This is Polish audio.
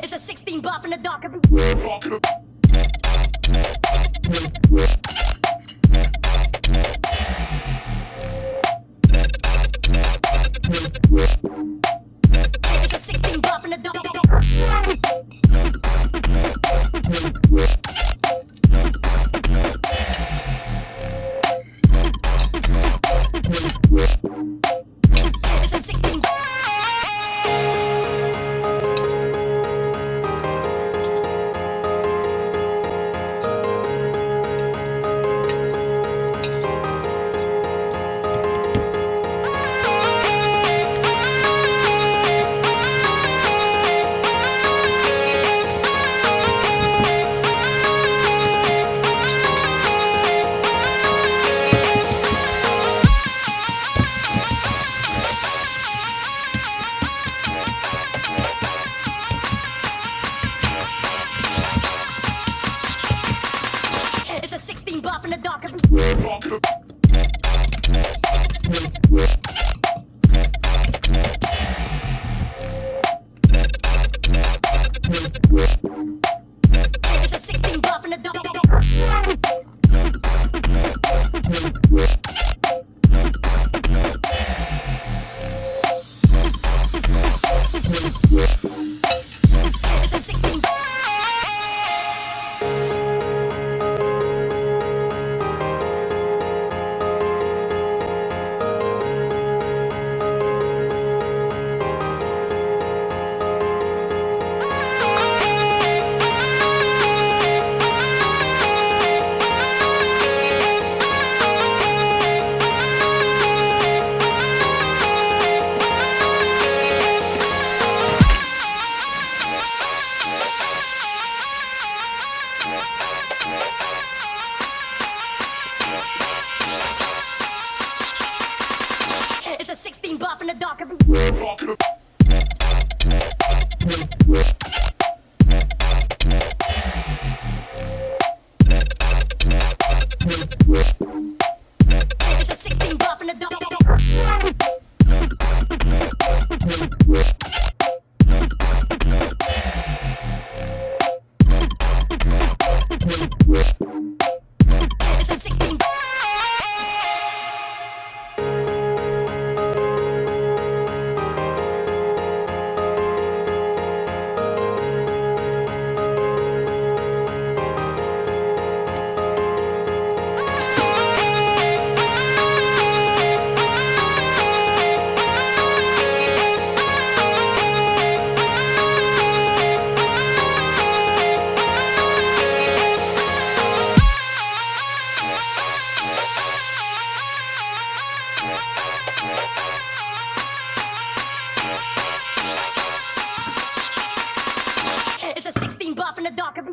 It's a 16 buff in the dark. It's a 16 buff in the dark. It's a 16 It's a 16 buff in the dark. It's a 16 buff in the dark. It's a 16 It's a 16 buff in the dark. It's a 16 buff in the dark. It's a 16 It's a 16 buff in the dark.